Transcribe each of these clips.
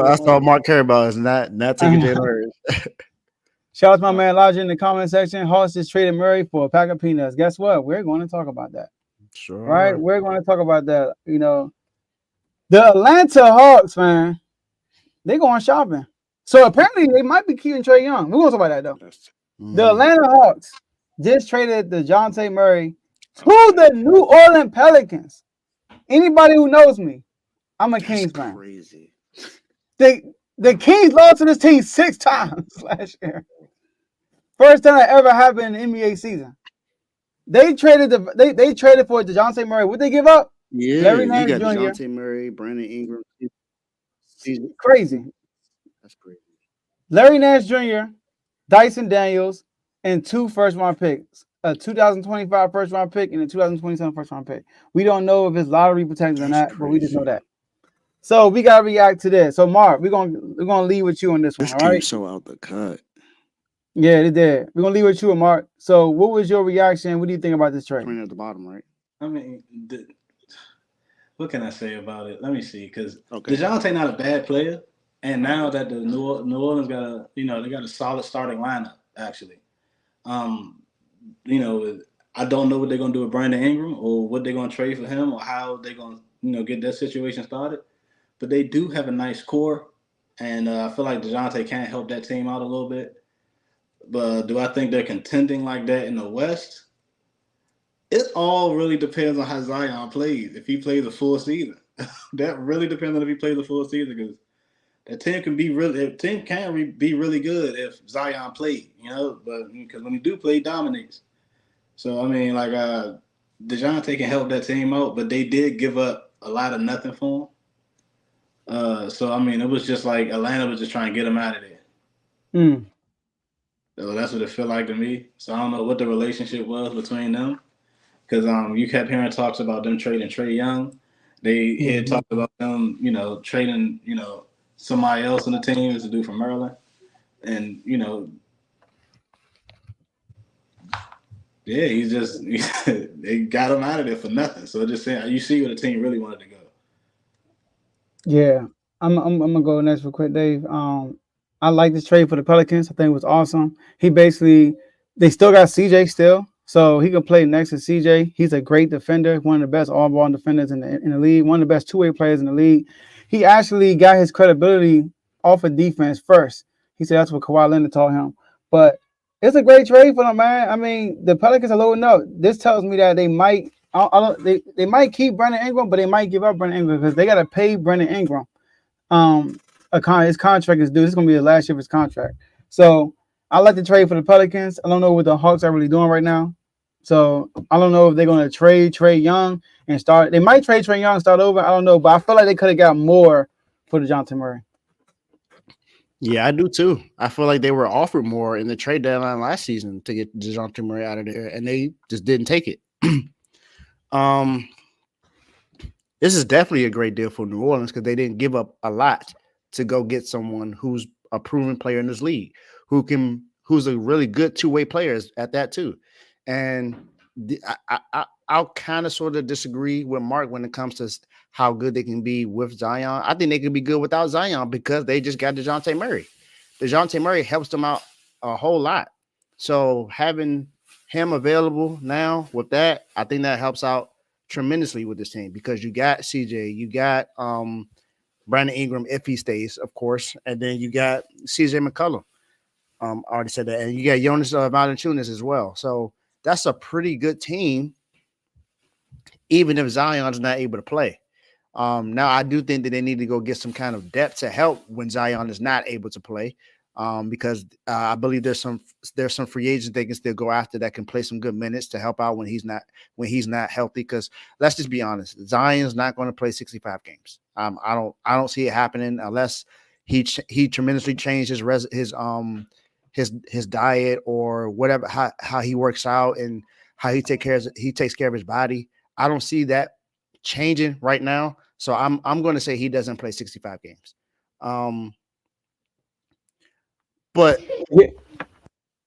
That's all Mark care about is not taking Jalen Hurts. Shout out to my man Elijah in the comment section. Hawks just traded Murray for a pack of peanuts. Guess what? We're going to talk about that. Right? Sure. We're going to talk about that. The Atlanta Hawks, man, they going shopping. So apparently they might be keeping Trae Young. We're going to talk about that though. The Atlanta Hawks just traded Dejounte Murray to the New Orleans Pelicans. Anybody who knows me, I'm a Kings fan. Crazy. The Kings lost to this team 6 times last year. First time that ever happened in the NBA season. They traded they traded for Dejounte Murray. What they give up? Yeah, Larry you Nance got Jr. Dejounte Murray, Brandon Ingram. Crazy. That's crazy. Larry Nance Jr., Dyson Daniels, and 2 first-round picks. A 2025 first-round pick and a 2027 first-round pick. We don't know if it's lottery protected or not, but we just know that. So we gotta react to this. So Mark, we're gonna lead with you on this one. This all team right? so out the cut. Yeah, they did. We're gonna leave with you and Mark. So what was your reaction? What do you think about this trade? Playing at the bottom, right? I mean, what can I say about it? Let me see, because DeJounte not a bad player, and now that the New Orleans got they got a solid starting lineup actually. I don't know what they're gonna do with Brandon Ingram or what they're gonna trade for him or how they're gonna get that situation started, but they do have a nice core, and I feel like DeJounte can't help that team out a little bit. But do I think they're contending like that in the West? It all really depends on how Zion plays. If he plays a full season, that really depends on if he plays a full season. Because that team can be be really good if Zion plays, But because when he do play, he dominates. So I mean, like Dejounte can help that team out, but they did give up a lot of nothing for him. So I mean, it was just like Atlanta was just trying to get him out of there. So that's what it felt like to me. So I don't know what the relationship was between them, because you kept hearing talks about them trading Trae Young. They had talked about them, trading, somebody else on the team as a dude from Maryland, and yeah, he's just they got him out of there for nothing. So just saying, you see where the team really wanted to go. Yeah, I'm gonna go next real quick, Dave. I like this trade for the Pelicans. I think it was awesome. They still got CJ still, so he can play next to CJ. He's a great defender, one of the best all-ball defenders in the league, one of the best two-way players in the league. He actually got his credibility off of defense first. He said that's what Kawhi Leonard taught him. But it's a great trade for them, man. I mean, the Pelicans are loading up. This tells me that they might. They might keep Brandon Ingram, but they might give up Brandon Ingram because they got to pay Brandon Ingram. His contract is due. This is gonna be the last year of his contract. So I like to trade for the Pelicans. I don't know what the Hawks are really doing right now. So I don't know if they're gonna trade Trae Young and start. They might trade Trae Young and start over. I don't know, but I feel like they could have got more for Dejounte Murray. Yeah, I do too. I feel like they were offered more in the trade deadline last season to get Dejounte Murray out of there, and they just didn't take it. This is definitely a great deal for New Orleans because they didn't give up a lot to go get someone who's a proven player in this league, who's a really good two-way player at that too. And I'll kind of sort of disagree with Mark when it comes to how good they can be with Zion. I think they can be good without Zion because they just got Dejounte Murray. Dejounte Murray helps them out a whole lot. So having him available now with that, I think that helps out tremendously with this team because you got CJ, you got Brandon Ingram if he stays, of course, and then you got CJ McCollum. Already said that, and you got Jonas Valanciunas as well. So that's a pretty good team, even if Zion's not able to play. Now I do think that they need to go get some kind of depth to help when Zion is not able to play, because I believe there's some free agents they can still go after that can play some good minutes to help out when he's not healthy. Because let's just be honest, Zion's not going to play 65 games. I don't see it happening unless he tremendously changed his diet or whatever, how he works out and how he takes care of his body. I don't see that changing right now. So I'm going to say he doesn't play 65 games. But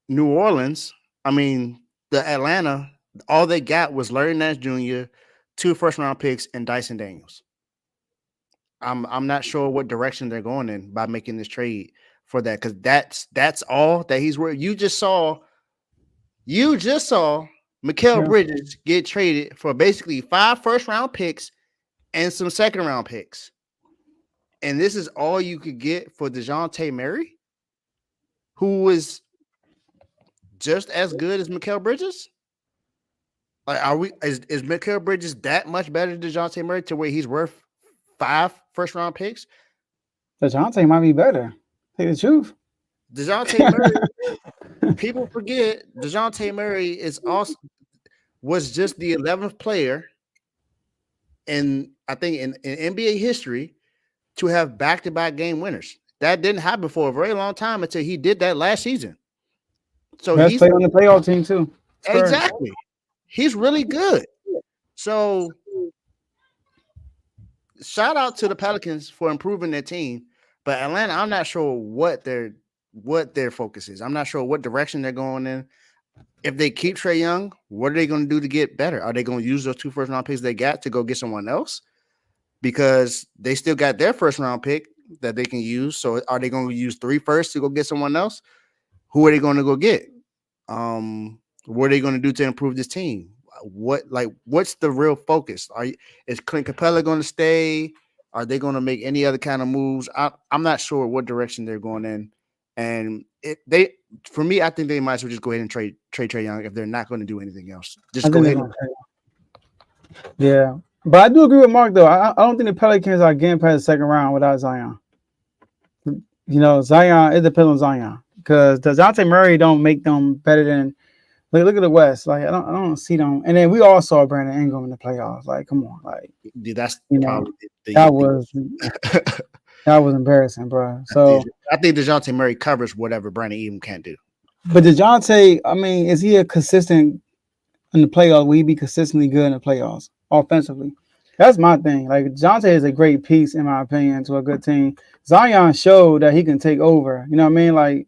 New Orleans, I mean, the Atlanta, all they got was Larry Nance Jr., 2 first-round picks, and Dyson Daniels. I'm not sure what direction they're going in by making this trade for that, because that's all that he's worth. You just saw Mikal Yeah. Bridges get traded for basically 5 first-round picks and some second-round picks. And this is all you could get for Dejounte Murray, who is just as good as Mikal Bridges? Like, is Mikal Bridges that much better than Dejounte Murray to where he's worth 5 first-round picks? Dejounte might be better. Tell you the truth. Dejounte Murray, people forget Dejounte Murray was just the 11th player in, I think, in NBA history to have back-to-back game winners. That didn't happen for a very long time until he did that last season. So Best he's player on the playoff team too. Spurs. exactly. He's really good. So shout out to the Pelicans for improving their team, but Atlanta, I'm not sure what their focus is. I'm not sure what direction they're going in. If they keep Trae Young, what are they going to do to get better? Are they going to use those 2 first-round picks they got to go get someone else? Because they still got their first-round pick that they can use. So are they going to use 3 firsts to go get someone else? Who are they going to go get? What are they going to do to improve this team? What's the real focus? Is Clint Capella going to stay? Are they going to make any other kind of moves? I'm not sure what direction they're going in. And for me, I think they might as well just go ahead and trade Trae Young if they're not going to do anything else. Just go ahead. Yeah, but I do agree with Mark though. I don't think the Pelicans are getting past the second round without Zion. Zion, it depends on Zion because Dejounte Murray don't make them better than. Look at the West. Like I don't see them. And then we all saw Brandon Ingram in the playoffs. Like, come on, like that's probably that was embarrassing, bro. So I think Dejounte Murray covers whatever Brandon Ingram can't do. But Dejounte, I mean, is he a consistent in the playoffs? Will he be consistently good in the playoffs offensively? That's my thing. Like Dejounte is a great piece, in my opinion, to a good team. Zion showed that he can take over. You know what I mean? Like